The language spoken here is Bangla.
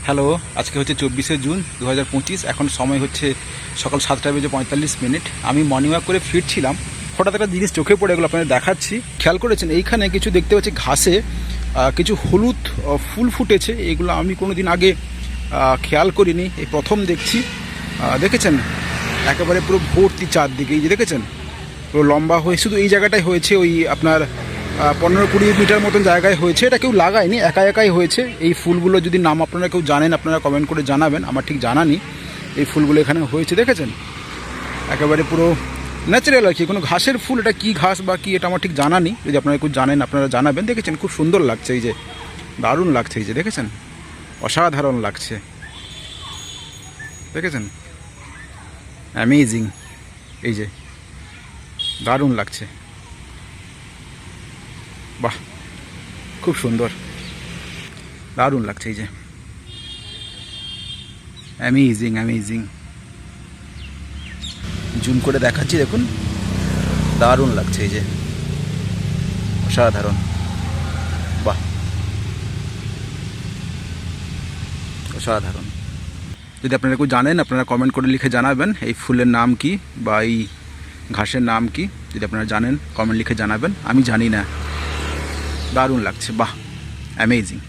হ্যালো, আজকে হচ্ছে 24শে জুন 2025। এখন সময় হচ্ছে সকাল 7:45। আমি মর্নিং ওয়াক করে ফিরছিলাম, হঠাৎ একটা জিনিস চোখে পড়ে, এগুলো আপনাদের দেখাচ্ছি। খেয়াল করেছেন এইখানে কিছু দেখতে পাচ্ছি, ঘাসে কিছু হলুদ ফুল ফুটেছে। এগুলো আমি কোনো দিন আগে খেয়াল করিনি, এই প্রথম দেখছি। দেখেছেন একেবারে পুরো ভর্তি চারদিকে, এই যে দেখেছেন পুরো লম্বা হয়ে, শুধু এই জায়গাটাই হয়েছে, ওই আপনার 15-20 মিটার মতন জায়গায় হয়েছে। এটা কেউ লাগায়নি, একা একাই হয়েছে। এই ফুলগুলো যদি নাম আপনারা কেউ জানেন, আপনারা কমেন্ট করে জানাবেন। আমার ঠিক জানা নেই এই ফুলগুলো এখানে হয়েছে। দেখেছেন একেবারে পুরো ন্যাচারাল আর কি, কোনো ঘাসের ফুল। এটা কি ঘাস বা কি এটা আমার ঠিক জানা নেই, যদি আপনারা কেউ জানেন আপনারা জানাবেন। দেখেছেন খুব সুন্দর লাগছে, এই যে দারুণ লাগছে, এই যে দেখেছেন অসাধারণ লাগছে, দেখেছেন অ্যামেজিং, এই যে দারুণ লাগছে, বাহ খুব সুন্দর, দারুণ লাগছে, এই যে অ্যামেজিং অ্যামেজিং। জুম করে দেখাচ্ছি, দেখুন দারুণ লাগছে, এই যে অসাধারণ, বাহ অসাধারণ। যদি আপনারা কেউ জানেন আপনারা কমেন্ট করে লিখে জানাবেন এই ফুলের নাম কি বা এই ঘাসের নাম কি। যদি আপনারা জানেন কমেন্ট লিখে জানাবেন, আমি জানি না। দারুণ লাগছে, বাহ অ্যামেজিং।